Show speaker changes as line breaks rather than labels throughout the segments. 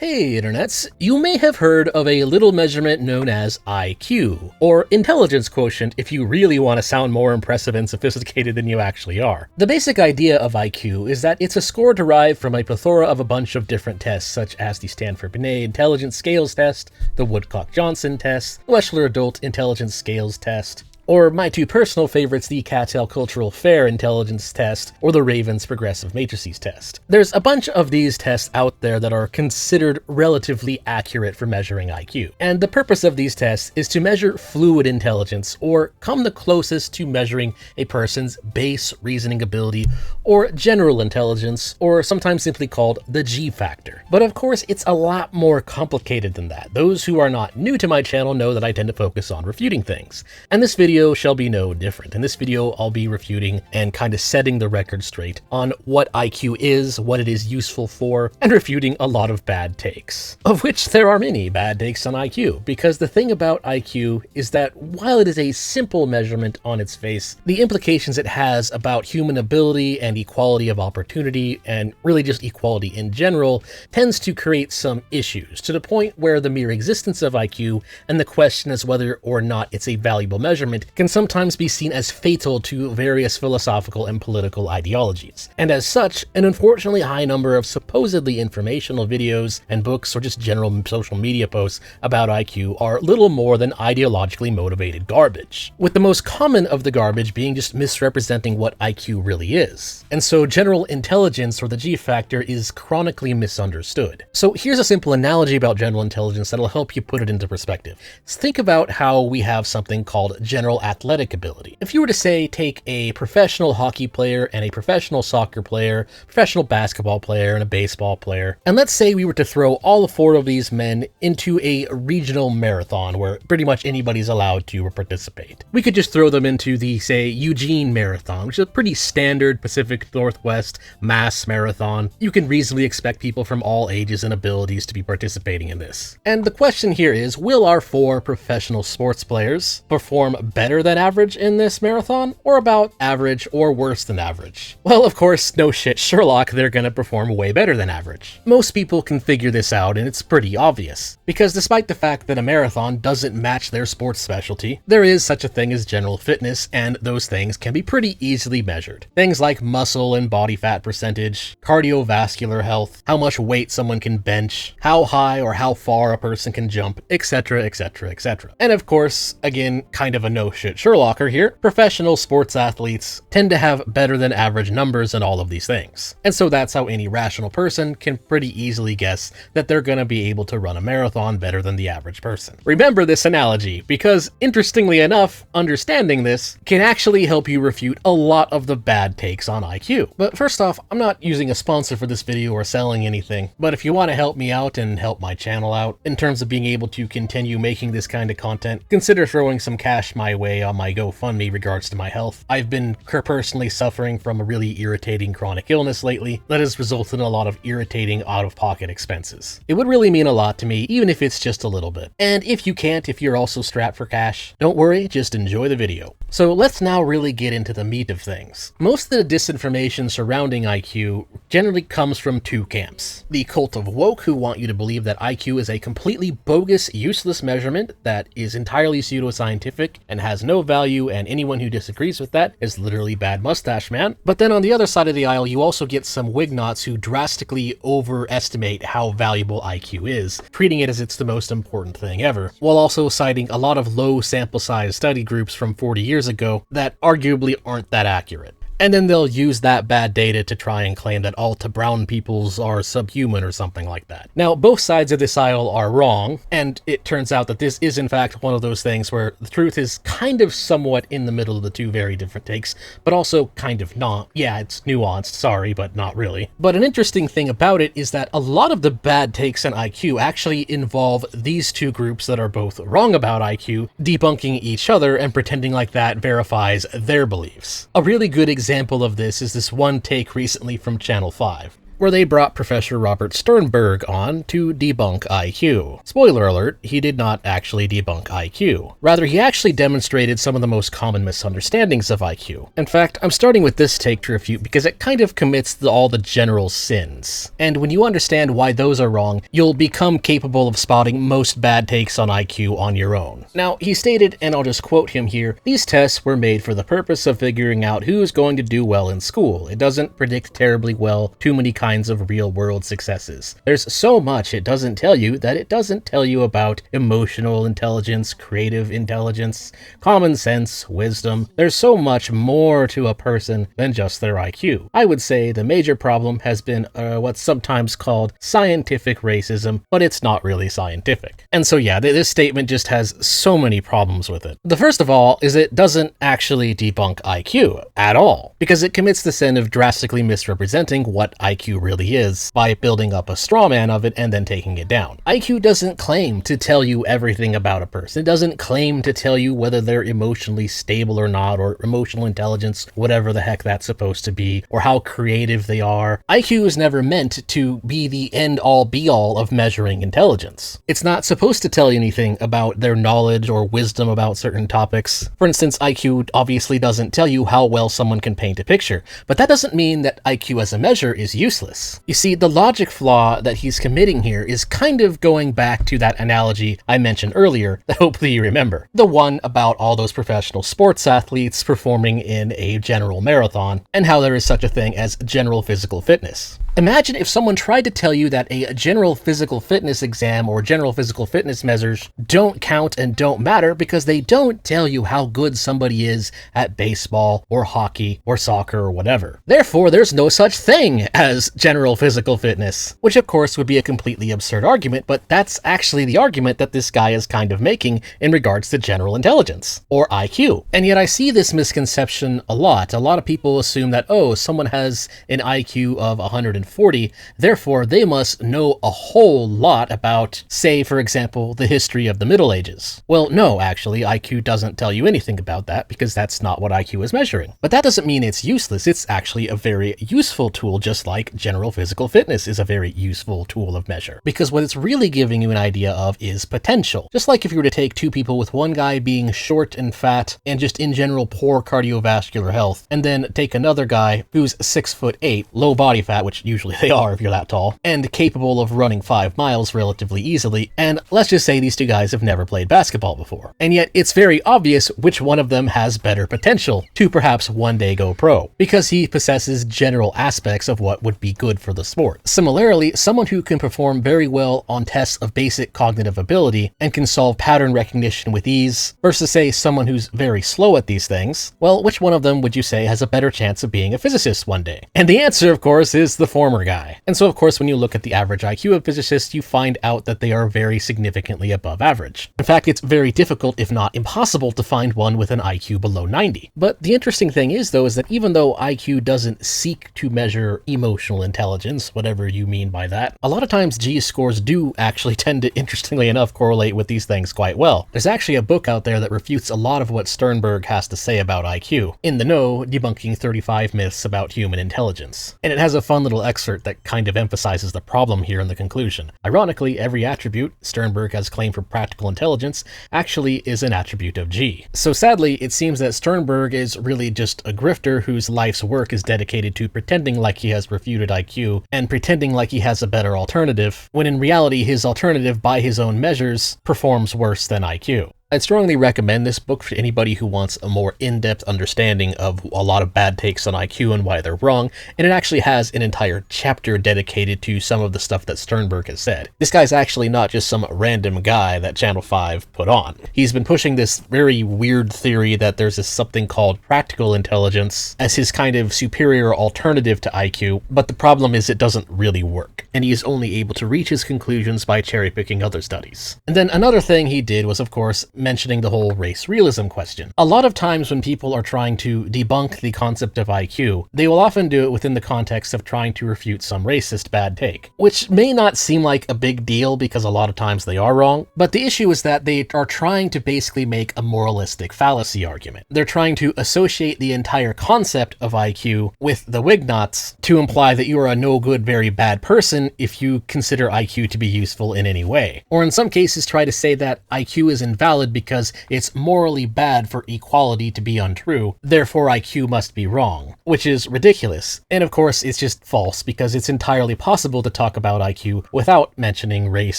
Hey internets, you may have heard of a little measurement known as IQ, or intelligence quotient if you really want to sound more impressive and sophisticated than you actually are. The basic idea of IQ is that it's a score derived from a plethora of a bunch of different tests such as the Stanford-Binet Intelligence Scales Test, the Woodcock-Johnson Test, the Wechsler Adult Intelligence Scales Test, or my two personal favorites, the Cattell Cultural Fair Intelligence Test, or the Ravens Progressive Matrices Test. There's a bunch of these tests out there that are considered relatively accurate for measuring IQ. And the purpose of these tests is to measure fluid intelligence, or come the closest to measuring a person's base reasoning ability, or general intelligence, or sometimes simply called the G factor. But of course, it's a lot more complicated than that. Those who are not new to my channel know that I tend to focus on refuting things. And this video shall be no different. In this video, I'll be refuting and kind of setting the record straight on what IQ is, what it is useful for, and refuting a lot of bad takes. Of which there are many bad takes on IQ, because the thing about IQ is that while it is a simple measurement on its face, the implications it has about human ability and equality of opportunity, and really just equality in general, tends to create some issues, to the point where the mere existence of IQ and the question as whether or not it's a valuable measurement can sometimes be seen as fatal to various philosophical and political ideologies. And as such, an unfortunately high number of supposedly informational videos and books or just general social media posts about IQ are little more than ideologically motivated garbage, with the most common of the garbage being just misrepresenting what IQ really is. And so general intelligence, or the G factor, is chronically misunderstood. So here's a simple analogy about general intelligence that'll help you put it into perspective. Think about how we have something called general athletic ability. If you were to say take a professional hockey player and a professional soccer player, professional basketball player and a baseball player, and let's say we were to throw all four of these men into a regional marathon where pretty much anybody's allowed to participate. We could just throw them into the, say, Eugene Marathon, which is a pretty standard Pacific Northwest mass marathon. You can reasonably expect people from all ages and abilities to be participating in this. And the question here is, will our four professional sports players perform better than average in this marathon, or about average or worse than average? Well, of course, no shit Sherlock, they're gonna perform way better than average. Most people can figure this out, and it's pretty obvious, because despite the fact that a marathon doesn't match their sports specialty, there is such a thing as general fitness, and those things can be pretty easily measured. Things like muscle and body fat percentage, cardiovascular health, how much weight someone can bench, how high or how far a person can jump, etc, etc, etc. And of course, again, kind of a no-shit Sherlocker here, professional sports athletes tend to have better than average numbers in all of these things. And so that's how any rational person can pretty easily guess that they're gonna be able to run a marathon better than the average person. Remember this analogy, because interestingly enough, understanding this can actually help you refute a lot of the bad takes on IQ. But first off, I'm not using a sponsor for this video or selling anything, but if you want to help me out and help my channel out in terms of being able to continue making this kind of content, consider throwing some cash my way on my GoFundMe regards to my health. I've been personally suffering from a really irritating chronic illness lately that has resulted in a lot of irritating out-of-pocket expenses. It would really mean a lot to me, even if it's just a little bit. And if you can't, if you're also strapped for cash, don't worry, just enjoy the video. So let's now really get into the meat of things. Most of the disinformation surrounding IQ generally comes from two camps. The cult of woke, who want you to believe that IQ is a completely bogus, useless measurement that is entirely pseudoscientific and has no value, and anyone who disagrees with that is literally bad mustache man. But then on the other side of the aisle, you also get some wignots who drastically overestimate how valuable IQ is, treating it as it's the most important thing ever, while also citing a lot of low sample size study groups from 40 years ago that arguably aren't that accurate. And then they'll use that bad data to try and claim that all to brown peoples are subhuman or something like that. Now, both sides of this aisle are wrong, and it turns out that this is in fact one of those things where the truth is kind of somewhat in the middle of the two very different takes, but also kind of not. Yeah, it's nuanced, sorry, but not really. But an interesting thing about it is that a lot of the bad takes on IQ actually involve these two groups that are both wrong about IQ, debunking each other and pretending like that verifies their beliefs. A really good example of this is this one take recently from Channel 5. where they brought Professor Robert Sternberg on to debunk IQ. Spoiler alert, he did not actually debunk IQ. Rather, he actually demonstrated some of the most common misunderstandings of IQ. In fact, I'm starting with this take to refute because it kind of commits all the general sins. And when you understand why those are wrong, you'll become capable of spotting most bad takes on IQ on your own. Now, he stated, and I'll just quote him here, "These tests were made for the purpose of figuring out who's going to do well in school. It doesn't predict terribly well too many kinds of real-world successes. There's so much it doesn't tell you that it doesn't tell you about emotional intelligence, creative intelligence, common sense, wisdom. There's so much more to a person than just their IQ. I would say the major problem has been what's sometimes called scientific racism, but it's not really scientific." And so yeah, this statement just has so many problems with it. The first of all is it doesn't actually debunk IQ at all, because it commits the sin of drastically misrepresenting what IQ really is by building up a straw man of it and then taking it down. IQ doesn't claim to tell you everything about a person. It doesn't claim to tell you whether they're emotionally stable or not, or emotional intelligence, whatever the heck that's supposed to be, or how creative they are. IQ is never meant to be the end-all be-all of measuring intelligence. It's not supposed to tell you anything about their knowledge or wisdom about certain topics. For instance, IQ obviously doesn't tell you how well someone can paint a picture, but that doesn't mean that IQ as a measure is useless. You see, the logic flaw that he's committing here is kind of going back to that analogy I mentioned earlier that hopefully you remember. The one about all those professional sports athletes performing in a general marathon, and how there is such a thing as general physical fitness. Imagine if someone tried to tell you that a general physical fitness exam or general physical fitness measures don't count and don't matter because they don't tell you how good somebody is at baseball or hockey or soccer or whatever. Therefore, there's no such thing as general physical fitness, which of course would be a completely absurd argument, but that's actually the argument that this guy is kind of making in regards to general intelligence, or IQ. And yet I see this misconception a lot. A lot of people assume that, oh, someone has an IQ of 140, therefore they must know a whole lot about, say, for example, the history of the Middle Ages. Well, no, actually, IQ doesn't tell you anything about that because that's not what IQ is measuring. But that doesn't mean it's useless. It's actually a very useful tool, just like general physical fitness is a very useful tool of measure. Because what it's really giving you an idea of is potential. Just like if you were to take two people with one guy being short and fat and just in general poor cardiovascular health, and then take another guy who's 6'8", low body fat, which usually they are if you're that tall, and capable of running 5 miles relatively easily, and let's just say these two guys have never played basketball before. And yet it's very obvious which one of them has better potential to perhaps one day go pro, because he possesses general aspects of what would be good for the sport. Similarly, someone who can perform very well on tests of basic cognitive ability and can solve pattern recognition with ease, versus say someone who's very slow at these things, well, which one of them would you say has a better chance of being a physicist one day? And the answer, of course, is the former guy. And so, of course, when you look at the average IQ of physicists, you find out that they are very significantly above average. In fact, it's very difficult, if not impossible, to find one with an IQ below 90. But the interesting thing is, though, is that even though IQ doesn't seek to measure emotional intelligence, whatever you mean by that, a lot of times G scores do actually tend to, interestingly enough, correlate with these things quite well. There's actually a book out there that refutes a lot of what Sternberg has to say about IQ. In the Know, Debunking 35 Myths About Human Intelligence. And it has a fun little excerpt that kind of emphasizes the problem here in the conclusion. Ironically, every attribute Sternberg has claimed for practical intelligence actually is an attribute of G. So sadly, it seems that Sternberg is really just a grifter whose life's work is dedicated to pretending like he has refuted IQ and pretending like he has a better alternative, when in reality his alternative by his own measures performs worse than IQ. I'd strongly recommend this book for anybody who wants a more in-depth understanding of a lot of bad takes on IQ and why they're wrong, and it actually has an entire chapter dedicated to some of the stuff that Sternberg has said. This guy's actually not just some random guy that Channel 5 put on. He's been pushing this very weird theory that there's this something called practical intelligence as his kind of superior alternative to IQ, but the problem is it doesn't really work, and he is only able to reach his conclusions by cherry-picking other studies. And then another thing he did was, of course, mentioning the whole race realism question. A lot of times when people are trying to debunk the concept of IQ, they will often do it within the context of trying to refute some racist bad take, which may not seem like a big deal because a lot of times they are wrong, but the issue is that they are trying to basically make a moralistic fallacy argument. They're trying to associate the entire concept of IQ with the Wignots to imply that you are a no good, very bad person if you consider IQ to be useful in any way. Or in some cases try to say that IQ is invalid because it's morally bad for equality to be untrue, therefore IQ must be wrong, which is ridiculous. And of course it's just false because it's entirely possible to talk about IQ without mentioning race,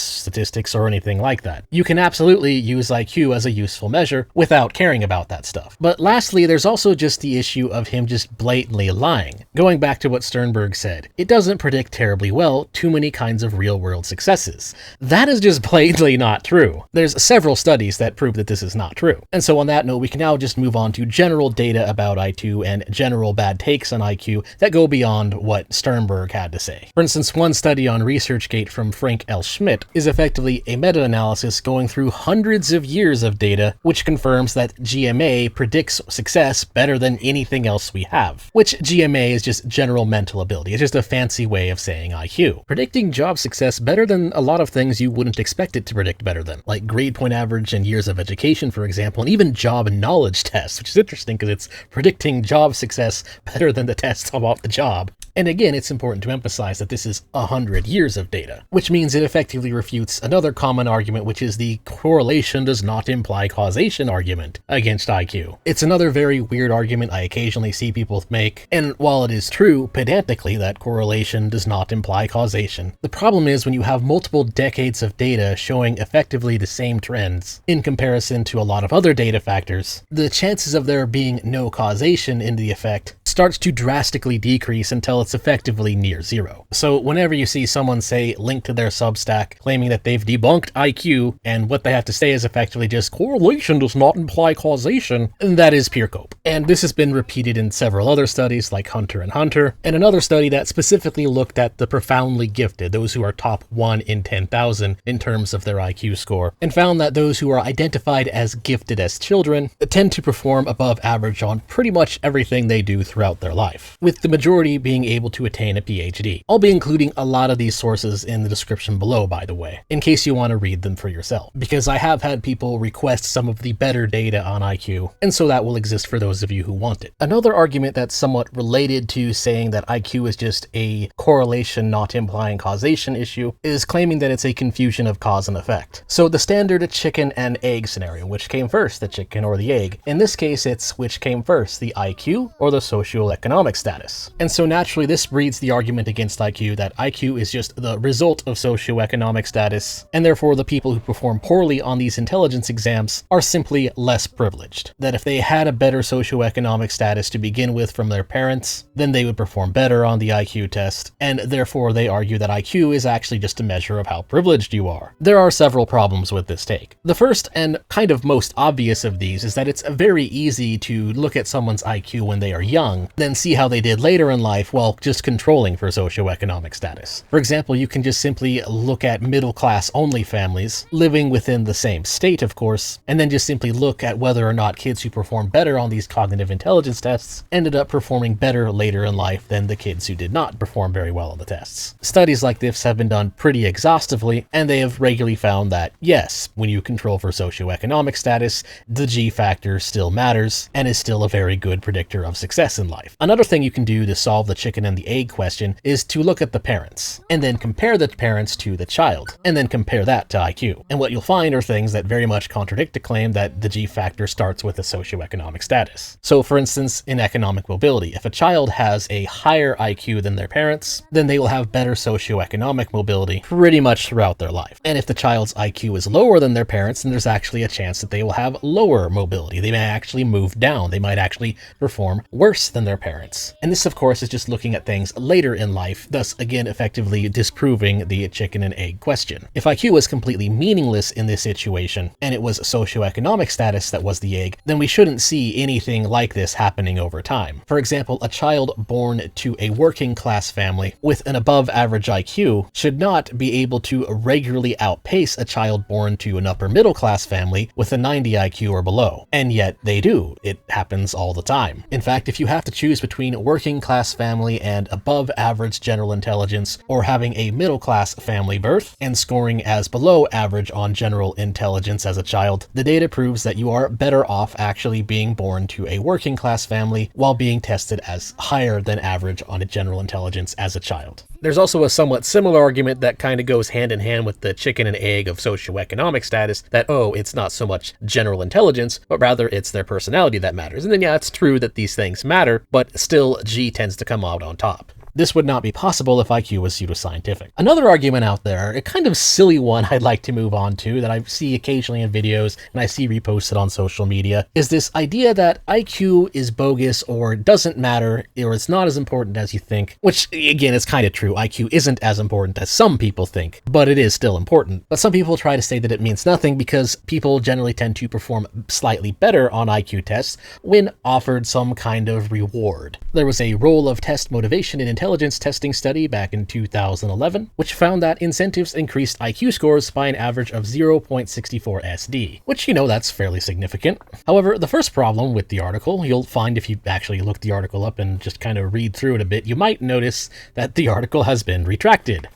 statistics, or anything like that. You can absolutely use IQ as a useful measure without caring about that stuff. But lastly, there's also just the issue of him just blatantly lying. Going back to what Sternberg said, it doesn't predict terribly well too many kinds of real-world successes. That is just blatantly not true. There's several studies that prove that this is not true. And so on that note, we can now just move on to general data about IQ and general bad takes on IQ that go beyond what Sternberg had to say. For instance, one study on ResearchGate from Frank L. Schmidt is effectively a meta-analysis going through hundreds of years of data, which confirms that GMA predicts success better than anything else we have. Which GMA is just general mental ability. It's just a fancy way of saying IQ. Predicting job success better than a lot of things you wouldn't expect it to predict better than, like grade point average and years of education, for example, and even job knowledge tests, which is interesting because it's predicting job success better than the tests about the job. And again, it's important to emphasize that this is 100 years of data, which means it effectively refutes another common argument, which is the correlation does not imply causation argument against IQ. It's another very weird argument I occasionally see people make, and while it is true, pedantically, that correlation does not imply causation, the problem is when you have multiple decades of data showing effectively the same trends in comparison to a lot of other data factors, the chances of there being no causation in the effect starts to drastically decrease until it's effectively near zero. So whenever you see someone say link to their Substack claiming that they've debunked IQ and what they have to say is effectively just correlation does not imply causation, that is pure cope. And this has been repeated in several other studies like Hunter and Hunter, and another study that specifically looked at the profoundly gifted, those who are top 1 in 10,000 in terms of their IQ score, and found that those who are identified as gifted as children tend to perform above average on pretty much everything they do throughout their life, with the majority being able to attain a PhD. I'll be including a lot of these sources in the description below, by the way, in case you want to read them for yourself, because I have had people request some of the better data on IQ, and so that will exist for those of you who want it. Another argument that's somewhat related to saying that IQ is just a correlation not implying causation issue is claiming that it's a confusion of cause and effect. So the standard chicken and egg scenario, which came first, the chicken or the egg? In this case, it's which came first, the IQ or the socioeconomic status. And so naturally this breeds the argument against IQ that IQ is just the result of socioeconomic status, and therefore the people who perform poorly on these intelligence exams are simply less privileged. That if they had a better socioeconomic status to begin with from their parents, then they would perform better on the IQ test, and therefore they argue that IQ is actually just a measure of how privileged you are. There are several problems with this take. The first and kind of most obvious of these is that it's very easy to look at someone's IQ when they are young, then see how they did later in life while just controlling for socioeconomic status. For example, you can just simply look at middle-class only families, living within the same state, of course, and then just simply look at whether or not kids who perform better on these cognitive intelligence tests ended up performing better later in life than the kids who did not perform very well on the tests. Studies like this have been done pretty exhaustively, and they have regularly found that, yes, when you control for socioeconomic status, the G factor still matters, and is still a very good predictor of success in life. Another thing you can do to solve the chicken and the egg question is to look at the parents, and then compare the parents to the child, and then compare that to IQ. And what you'll find are things that very much contradict the claim that the G factor starts with a socioeconomic status. So for instance, in economic mobility, if a child has a higher IQ than their parents, then they will have better socioeconomic mobility pretty much throughout their life. And if the child's IQ is lower than their parents, then there's actually a chance that they will have lower mobility. They may actually move down. They might actually perform worse than their parents. And this, of course, is just looking looking at things later in life, thus again effectively disproving the chicken and egg question. If IQ was completely meaningless in this situation, and it was socioeconomic status that was the egg, then we shouldn't see anything like this happening over time. For example, a child born to a working class family with an above average IQ should not be able to regularly outpace a child born to an upper middle class family with a 90 IQ or below. And yet they do. It happens all the time. In fact, if you have to choose between a working class family and above average general intelligence, or having a middle class family birth and scoring as below average on general intelligence as a child, the data proves that you are better off actually being born to a working class family while being tested as higher than average on a general intelligence as a child. There's also a somewhat similar argument that kind of goes hand in hand with the chicken and egg of socioeconomic status, that, oh, it's not so much general intelligence, but rather it's their personality that matters. And then, yeah, it's true that these things matter, but still G tends to come out on top. This would not be possible if IQ was pseudoscientific. Another argument out there, a kind of silly one I'd like to move on to that I see occasionally in videos and I see reposted on social media, is this idea that IQ is bogus or doesn't matter or it's not as important as you think, which again is kind of true. IQ isn't as important as some people think, but it is still important. But some people try to say that it means nothing because people generally tend to perform slightly better on IQ tests when offered some kind of reward. There was a role of test motivation in intelligence testing study back in 2011, which found that incentives increased IQ scores by an average of 0.64 SD, which, that's fairly significant. However, the first problem with the article, you'll find if you actually look the article up and just kind of read through it a bit, you might notice that the article has been retracted.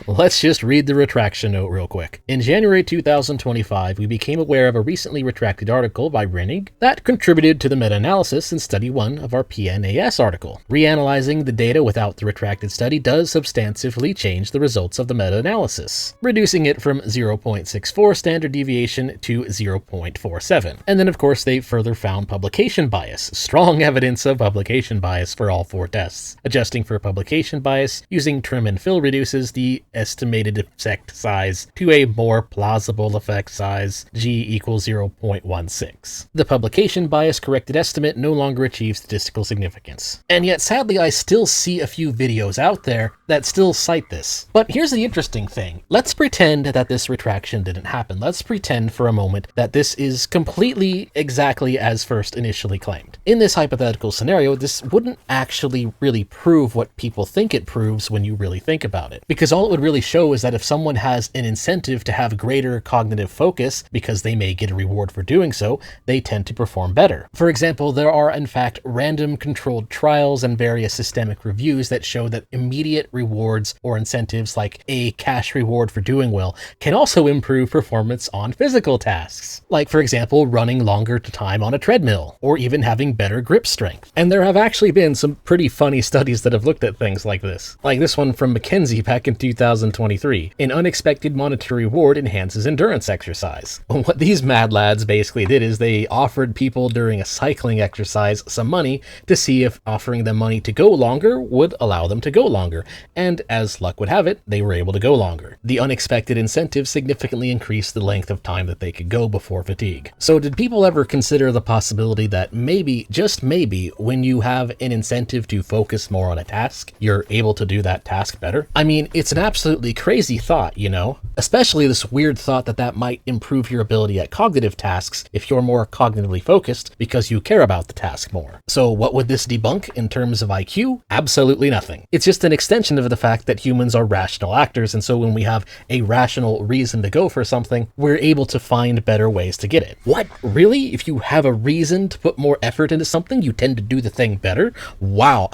Let's just read the retraction note real quick. In January 2025, we became aware of a recently retracted article by Refuting that contributed to the meta-analysis in study 1 of our PNAS article. Reanalyzing the data without the retracted study does substantively change the results of the meta-analysis, reducing it from 0.64 standard deviation to 0.47. And then of course they further found publication bias, strong evidence of publication bias for all 4 tests. Adjusting for publication bias using trim and fill reduces the estimated effect size to a more plausible effect size, G equals 0.16. The publication bias corrected estimate no longer achieves statistical significance. And yet sadly I still see a few videos out there that still cite this. But here's the interesting thing. Let's pretend that this retraction didn't happen. Let's pretend for a moment that this is completely exactly as first initially claimed. In this hypothetical scenario, this wouldn't actually really prove what people think it proves when you really think about it. Because all it would really show is that if someone has an incentive to have greater cognitive focus, because they may get a reward for doing so, they tend to perform better. For example, there are in fact random controlled trials and various systemic reviews that show that immediate rewards or incentives like a cash reward for doing well can also improve performance on physical tasks, like for example running longer time on a treadmill or even having better grip strength. And there have actually been some pretty funny studies that have looked at things like this one from McKinsey back in 2023. An unexpected monetary reward enhances endurance exercise. What these mad lads basically did is they offered people during a cycling exercise some money to see if offering them money to go longer would allow them to go longer, and as luck would have it, they were able to go longer. The unexpected incentive significantly increased the length of time that they could go before fatigue. So did people ever consider the possibility that maybe, just maybe, when you have an incentive to focus more on a task, you're able to do that task better? I mean, it's an absolutely crazy thought, especially this weird thought that might improve your ability at cognitive tasks if you're more cognitively focused because you care about the task more. So what would this debunk in terms of IQ? Absolutely nothing. It's just an extension of the fact that humans are rational actors, and so when we have a rational reason to go for something, we're able to find better ways to get it. What? Really? If you have a reason to put more effort into something, you tend to do the thing better? Wow.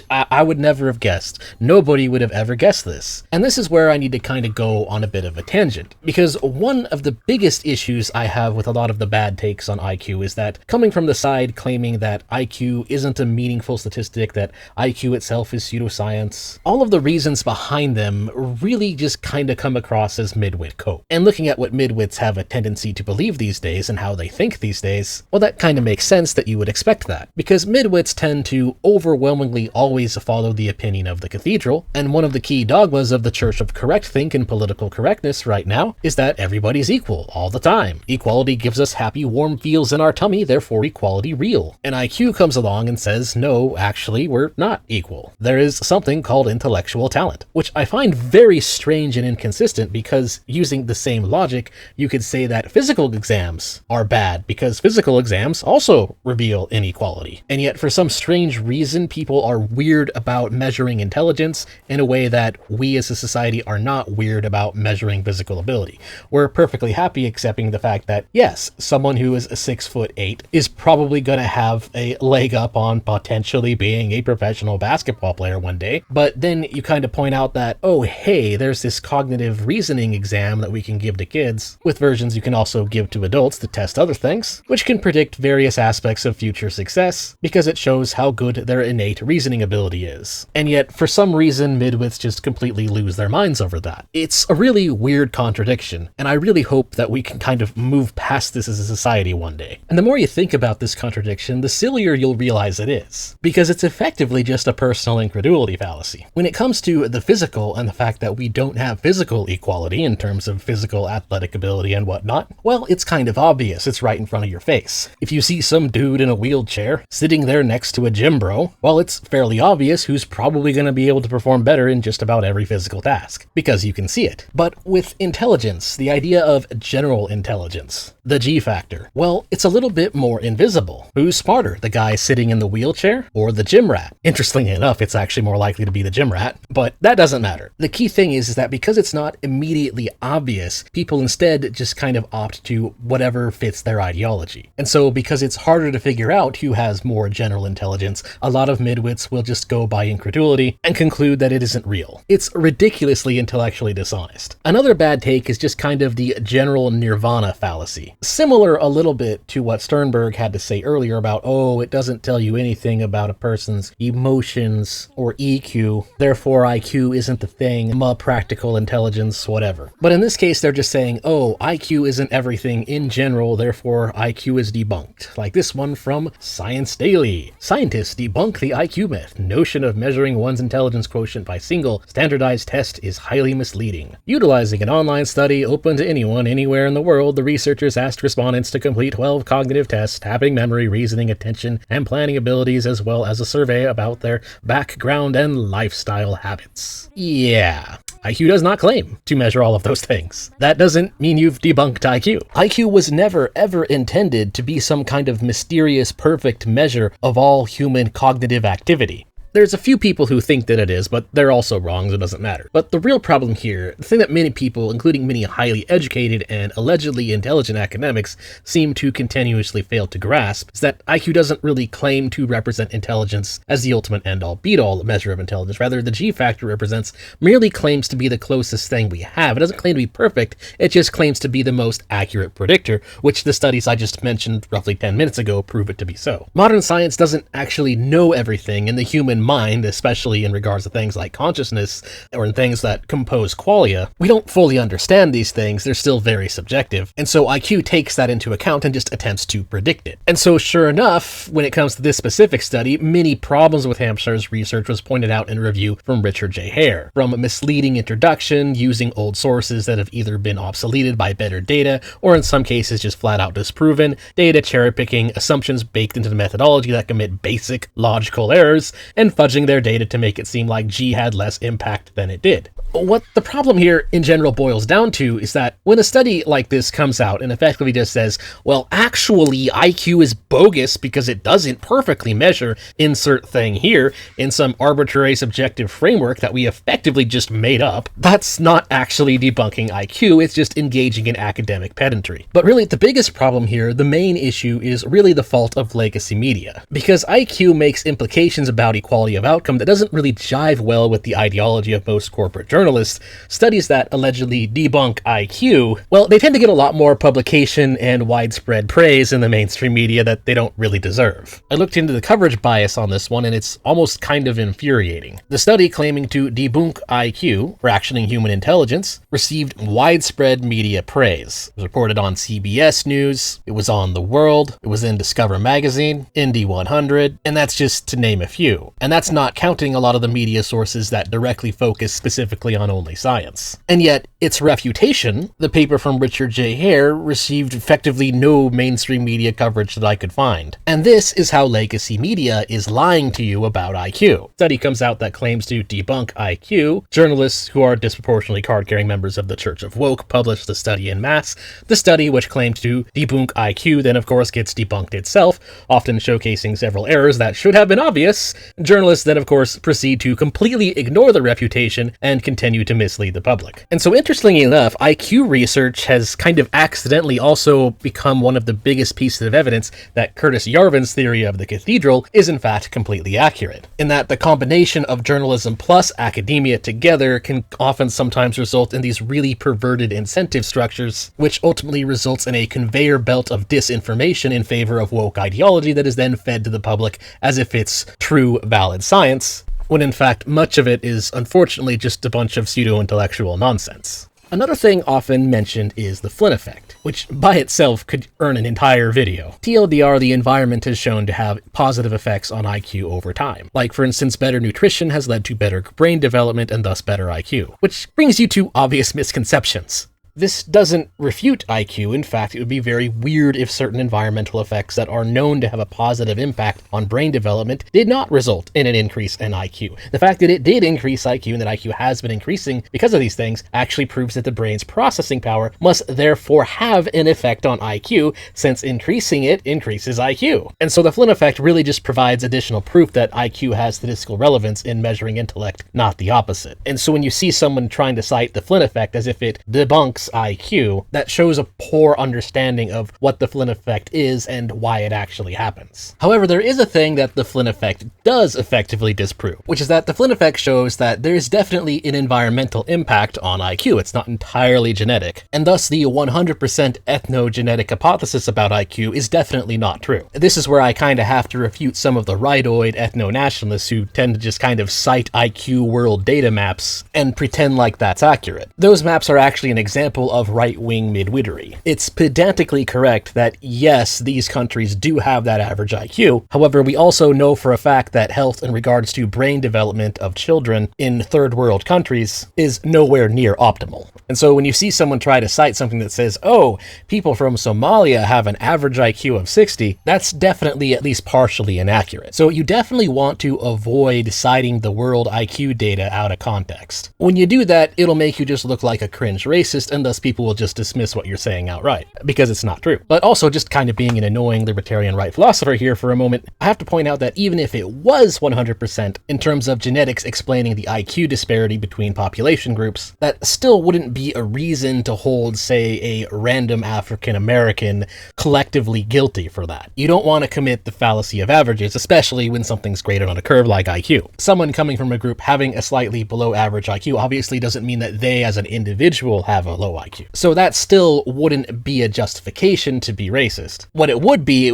I would never have guessed. Nobody would have ever guessed this. And this is where I need to kind of go on a bit of a tangent, because one of the biggest issues I have with a lot of the bad takes on IQ is that coming from the side claiming that IQ isn't a meaningful statistic, that IQ itself is pseudoscience, all of the reasons behind them really just kind of come across as Midwit cope. And looking at what Midwits have a tendency to believe these days and how they think these days, well, that kind of makes sense that you would expect that, because Midwits tend to overwhelmingly always follow the opinion of the cathedral, and one of the key dogmas of the Church of Correct Think and political correctness right now is that everybody's equal all the time. Equality gives us happy, warm feels in our tummy, therefore equality real. And IQ comes along and says, no, actually, we're not equal. There is something called intellectual talent, which I find very strange and inconsistent, because using the same logic, you could say that physical exams are bad because physical exams also reveal inequality. And yet, for some strange reason, people are weird about measuring intelligence in a way that we as a society are not weird about measuring physical ability. We're perfectly happy accepting the fact that, yes, someone who is 6'8" is probably going to have a leg up on potentially being a professional basketball player one day, but then you kind of point out that, oh, hey, there's this cognitive reasoning exam that we can give to kids, with versions you can also give to adults to test other things, which can predict various aspects of future success, because it shows how good their innate reasoning ability is. And yet, for some reason, Midwits just completely lose their minds over that. It's a really weird contradiction, and I really hope that we can kind of move past this as a society one day. And the more you think about this contradiction, the sillier you'll realize it is, because it's effectively just a personal incredulity fallacy. When it comes to the physical and the fact that we don't have physical equality in terms of physical athletic ability and whatnot, well, it's kind of obvious. It's right in front of your face. If you see some dude in a wheelchair sitting there next to a gym bro, well, it's fairly obvious who's probably going to be able to perform better in just about every physical task, because you can see it. But with intelligence, the idea of general intelligence, the G factor, well, it's a little bit more invisible. Who's smarter, the guy sitting in the wheelchair or the gym rat? Interestingly enough, it's actually more likely to be the gym rat, but that doesn't matter. The key thing is that because it's not immediately obvious, people instead just kind of opt to whatever fits their ideology. And so because it's harder to figure out who has more general intelligence, a lot of midwits will just go by incredulity and conclude that it isn't real. It's ridiculously intellectually dishonest. Another bad take is just kind of the general nirvana fallacy. Similar a little bit to what Sternberg had to say earlier about, oh, it doesn't tell you anything about a person's emotions or EQ, therefore IQ isn't the thing, practical intelligence, whatever. But in this case, they're just saying, oh, IQ isn't everything in general, therefore IQ is debunked. Like this one from Science Daily. Scientists debunk the IQ myth. Notion of measuring one's intelligence quotient by single standardized test is highly misleading. Utilizing an online study open to anyone, anywhere in the world, the researchers asked respondents to complete 12 cognitive tests, tapping memory, reasoning, attention, and planning abilities, as well as a survey about their background and lifestyle habits. Yeah. IQ does not claim to measure all of those things. That doesn't mean you've debunked IQ. IQ was never ever intended to be some kind of mysterious perfect measure of all human cognitive activity. There's a few people who think that it is, but they're also wrong, so it doesn't matter. But the real problem here, the thing that many people, including many highly educated and allegedly intelligent academics, seem to continuously fail to grasp, is that IQ doesn't really claim to represent intelligence as the ultimate end-all be-all measure of intelligence. Rather, the G factor represents merely claims to be the closest thing we have. It doesn't claim to be perfect, it just claims to be the most accurate predictor, which the studies I just mentioned roughly 10 minutes ago prove it to be so. Modern science doesn't actually know everything in the human mind, especially in regards to things like consciousness or in things that compose qualia. We don't fully understand these things, they're still very subjective, and so IQ takes that into account and just attempts to predict it. And so sure enough, when it comes to this specific study, many problems with Hampshire's research was pointed out in a review from Richard J. Hare, from misleading introduction, using old sources that have either been obsoleted by better data, or in some cases just flat out disproven, data cherry picking, assumptions baked into the methodology that commit basic logical errors, and fudging their data to make it seem like G had less impact than it did. What the problem here in general boils down to is that when a study like this comes out and effectively just says, well, actually IQ is bogus because it doesn't perfectly measure insert thing here in some arbitrary subjective framework that we effectively just made up, that's not actually debunking IQ, it's just engaging in academic pedantry. But really the biggest problem here, the main issue, is really the fault of legacy media. Because IQ makes implications about equality quality of outcome that doesn't really jive well with the ideology of most corporate journalists, studies that allegedly debunk IQ, well, they tend to get a lot more publication and widespread praise in the mainstream media that they don't really deserve. I looked into the coverage bias on this one, and it's almost kind of infuriating. The study claiming to debunk IQ, rationing human intelligence, received widespread media praise. It was reported on CBS News, it was on The World, it was in Discover Magazine, Indy 100, and that's just to name a few. And that's not counting a lot of the media sources that directly focus specifically on only science. And yet, its Refutation, the paper from Richard J. Hare, received effectively no mainstream media coverage that I could find. And this is how legacy media is lying to you about IQ. A study comes out that claims to debunk IQ. Journalists who are disproportionately card-carrying members of the Church of Woke publish the study en masse. The study, which claimed to debunk IQ, then of course gets debunked itself, often showcasing several errors that should have been obvious. Journalists then of course proceed to completely ignore the refutation and continue to mislead the public. And so interestingly enough, IQ research has kind of accidentally also become one of the biggest pieces of evidence that Curtis Yarvin's theory of the cathedral is in fact completely accurate, in that the combination of journalism plus academia together can often sometimes result in these really perverted incentive structures, which ultimately results in a conveyor belt of disinformation in favor of woke ideology that is then fed to the public as if it's true, valid science, when in fact much of it is unfortunately just a bunch of pseudo-intellectual nonsense. Another thing often mentioned is the Flynn effect, which by itself could earn an entire video. TLDR, the environment has shown to have positive effects on IQ over time. Like, for instance, better nutrition has led to better brain development and thus better IQ, which brings you to obvious misconceptions. This doesn't refute IQ. In fact, it would be very weird if certain environmental effects that are known to have a positive impact on brain development did not result in an increase in IQ. The fact that it did increase IQ and that IQ has been increasing because of these things actually proves that the brain's processing power must therefore have an effect on IQ, since increasing it increases IQ. And so the Flynn effect really just provides additional proof that IQ has statistical relevance in measuring intellect, not the opposite. And so when you see someone trying to cite the Flynn effect as if it debunks IQ, that shows a poor understanding of what the Flynn effect is and why it actually happens. However, there is a thing that the Flynn effect does effectively disprove, which is that the Flynn effect shows that there is definitely an environmental impact on IQ. It's not entirely genetic, and thus the 100% ethnogenetic hypothesis about IQ is definitely not true. This is where I kind of have to refute some of the rightoid ethno-nationalists who tend to just kind of cite IQ world data maps and pretend like that's accurate. Those maps are actually an example of right-wing midwittery. It's pedantically correct that yes, these countries do have that average IQ. However, we also know for a fact that health in regards to brain development of children in third world countries is nowhere near optimal. And so when you see someone try to cite something that says, oh, people from Somalia have an average IQ of 60, that's definitely at least partially inaccurate. So you definitely want to avoid citing the world IQ data out of context. When you do that, it'll make you just look like a cringe racist, and thus people will just dismiss what you're saying outright, because it's not true. But also, just kind of being an annoying libertarian right philosopher here for a moment, I have to point out that even if it was 100% in terms of genetics explaining the IQ disparity between population groups, that still wouldn't be a reason to hold, say, a random African American collectively guilty for that. You don't want to commit the fallacy of averages, especially when something's graded on a curve like IQ. Someone coming from a group having a slightly below average IQ obviously doesn't mean that they as an individual have a low IQ. So that still wouldn't be a justification to be racist. What it would be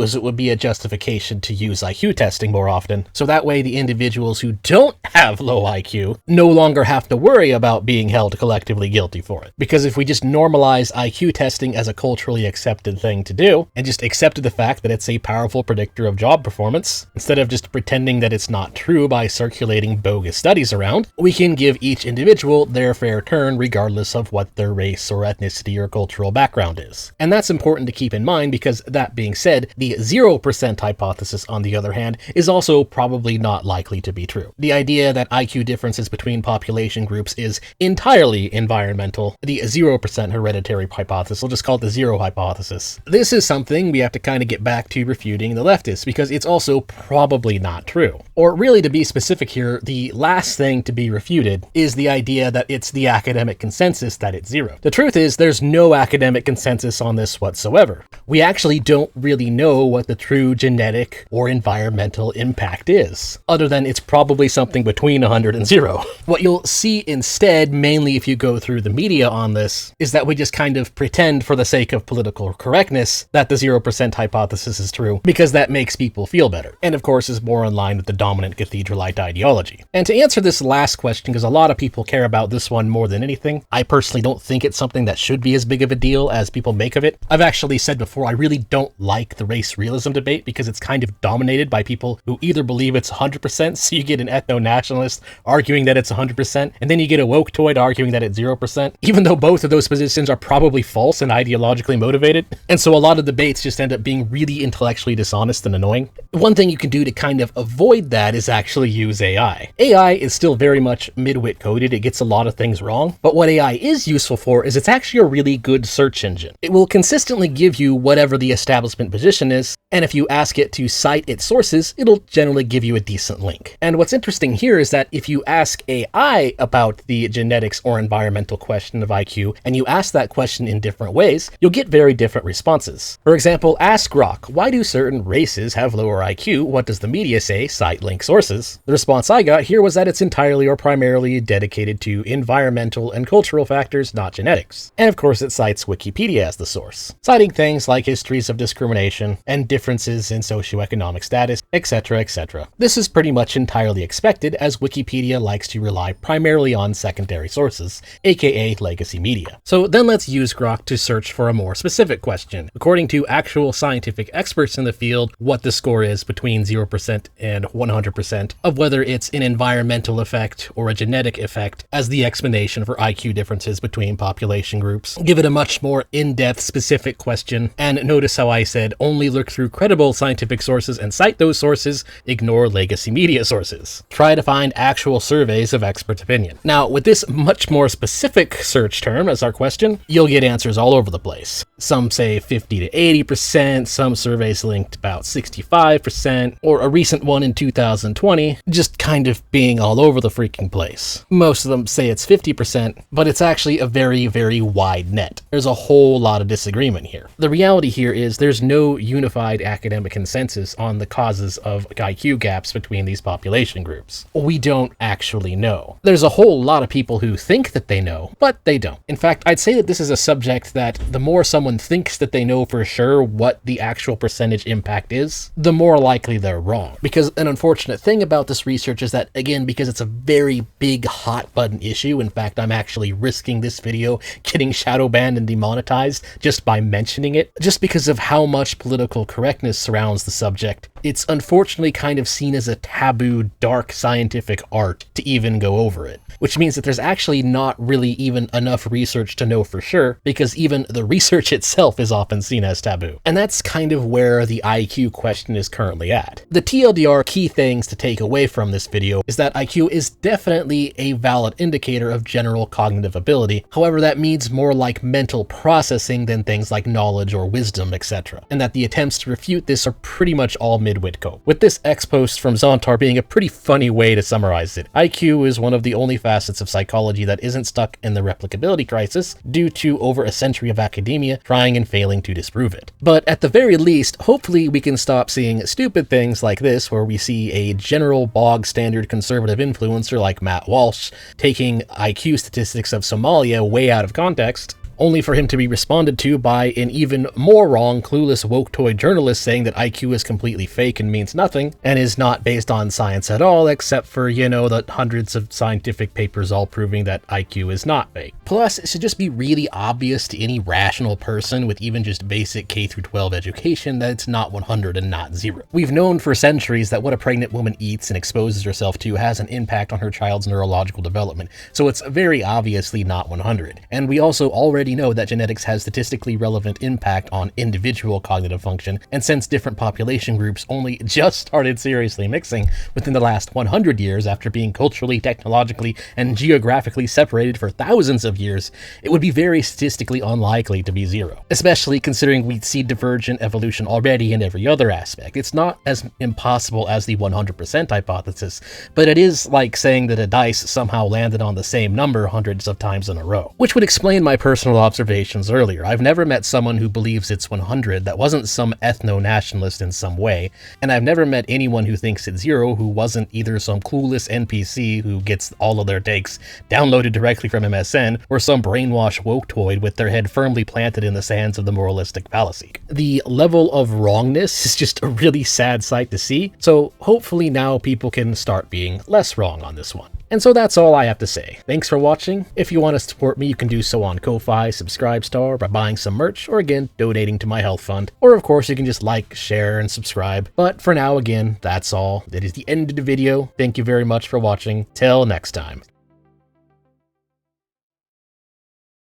a justification to use IQ testing more often, so that way the individuals who don't have low IQ no longer have to worry about being held collectively guilty for it. Because if we just normalize IQ testing as a culturally accepted thing to do, and just accepted the fact that it's a powerful predictor of job performance, instead of just pretending that it's not true by circulating bogus studies around, we can give each individual their fair turn regardless of what their race or ethnicity or cultural background is. And that's important to keep in mind because, that being said, the 0% hypothesis, on the other hand, is also probably not likely to be true. The idea that IQ differences between population groups is entirely environmental, the 0% hereditary hypothesis, we'll just call it the zero hypothesis. This is something we have to kind of get back to refuting the leftists, because it's also probably not true. Or really, to be specific here, the last thing to be refuted is the idea that it's the academic consensus that it's zero. To The truth is, there's no academic consensus on this whatsoever. We actually don't really know what the true genetic or environmental impact is, other than it's probably something between 100 and 0. What you'll see instead, mainly if you go through the media on this, is that we just kind of pretend for the sake of political correctness that the 0% hypothesis is true, because that makes people feel better, and of course is more in line with the dominant cathedral-lite ideology. And to answer this last question, because a lot of people care about this one more than anything, I personally don't think it's something that should be as big of a deal as people make of it. I've actually said before, I really don't like the race realism debate because it's kind of dominated by people who either believe it's 100%, so you get an ethno-nationalist arguing that it's 100%, and then you get a woke-toid arguing that it's 0%, even though both of those positions are probably false and ideologically motivated. And so a lot of debates just end up being really intellectually dishonest and annoying. One thing you can do to kind of avoid that is actually use AI. AI is still very much Midwit coded, it gets a lot of things wrong, but what AI is useful for is it's actually a really good search engine. It will consistently give you whatever the establishment position is, and if you ask it to cite its sources, it'll generally give you a decent link. And what's interesting here is that if you ask AI about the genetics or environmental question of IQ, and you ask that question in different ways, you'll get very different responses. For example, ask Grok, why do certain races have lower IQ? What does the media say? Cite link sources. The response I got here was that it's entirely or primarily dedicated to environmental and cultural factors, not genetics. And of course it cites Wikipedia as the source, citing things like histories of discrimination and differences in socioeconomic status, etc., etc. This is pretty much entirely expected, as Wikipedia likes to rely primarily on secondary sources, aka legacy media. So then let's use Grok to search for a more specific question. According to actual scientific experts in the field, what the score is between 0% and 100% of whether it's an environmental effect or a genetic effect as the explanation for IQ differences between population groups. Give it a much more in-depth specific question, and notice how I said only look through credible scientific sources and cite those sources, ignore legacy media sources. Try to find actual surveys of expert opinion. Now, with this much more specific search term as our question, you'll get answers all over the place. Some say 50 to 80%, some surveys linked about 65%, or a recent one in 2020, just kind of being all over the freaking place. Most of them say it's 50%, but it's actually a very, very wide net. There's a whole lot of disagreement here. The reality here is there's no unified academic consensus on the causes of IQ gaps between these population groups. We don't actually know. There's a whole lot of people who think that they know, but they don't. In fact, I'd say that this is a subject that the more someone thinks that they know for sure what the actual percentage impact is, the more likely they're wrong. Because an unfortunate thing about this research is that, again, because it's a very big hot button issue, in fact, I'm actually risking this video getting shadow banned and demonetized just by mentioning it, just because of how much political correctness surrounds the subject. It's unfortunately kind of seen as a taboo, dark scientific art to even go over it, which means that there's actually not really even enough research to know for sure, because even the research itself is often seen as taboo. And that's kind of where the IQ question is currently at. The TLDR key things to take away from this video is that IQ is definitely a valid indicator of general cognitive ability. However, that means more like mental processing than things like knowledge or wisdom, etc. And that the attempts to refute this are pretty much all Midwit code. With this X post from Zontar being a pretty funny way to summarize it. IQ is one of the only facets of psychology that isn't stuck in the replicability crisis due to over a century of academia trying and failing to disprove it. But at the very least, hopefully we can stop seeing stupid things like this, where we see a general bog standard conservative influencer like Matt Walsh taking IQ statistics of Somalia way out of context, only for him to be responded to by an even more wrong, clueless woke-toy journalist saying that IQ is completely fake and means nothing, and is not based on science at all, except for, you know, the hundreds of scientific papers all proving that IQ is not fake. Plus, it should just be really obvious to any rational person with even just basic K-12 education that it's not 100 and not 0. We've known for centuries that what a pregnant woman eats and exposes herself to has an impact on her child's neurological development, so it's very obviously not 100. And we also already know that genetics has statistically relevant impact on individual cognitive function, and since different population groups only just started seriously mixing within the last 100 years after being culturally, technologically, and geographically separated for thousands of years, it would be very statistically unlikely to be 0, especially considering we see divergent evolution already in every other aspect. It's not as impossible as the 100% hypothesis, but it is like saying that a dice somehow landed on the same number hundreds of times in a row, which would explain my personal observations earlier. I've never met someone who believes it's 100 that wasn't some ethno-nationalist in some way, and I've never met anyone who thinks it's 0 who wasn't either some clueless NPC who gets all of their takes downloaded directly from MSN, or some brainwashed woke-toid with their head firmly planted in the sands of the moralistic fallacy. The level of wrongness is just a really sad sight to see, so hopefully now people can start being less wrong on this one. And so that's all I have to say. Thanks for watching. If you want to support me, you can do so on Ko-Fi, Subscribestar, by buying some merch, or again, donating to my health fund. Or of course, you can just like, share, and subscribe. But for now, again, that's all. That is the end of the video. Thank you very much for watching. Till next time.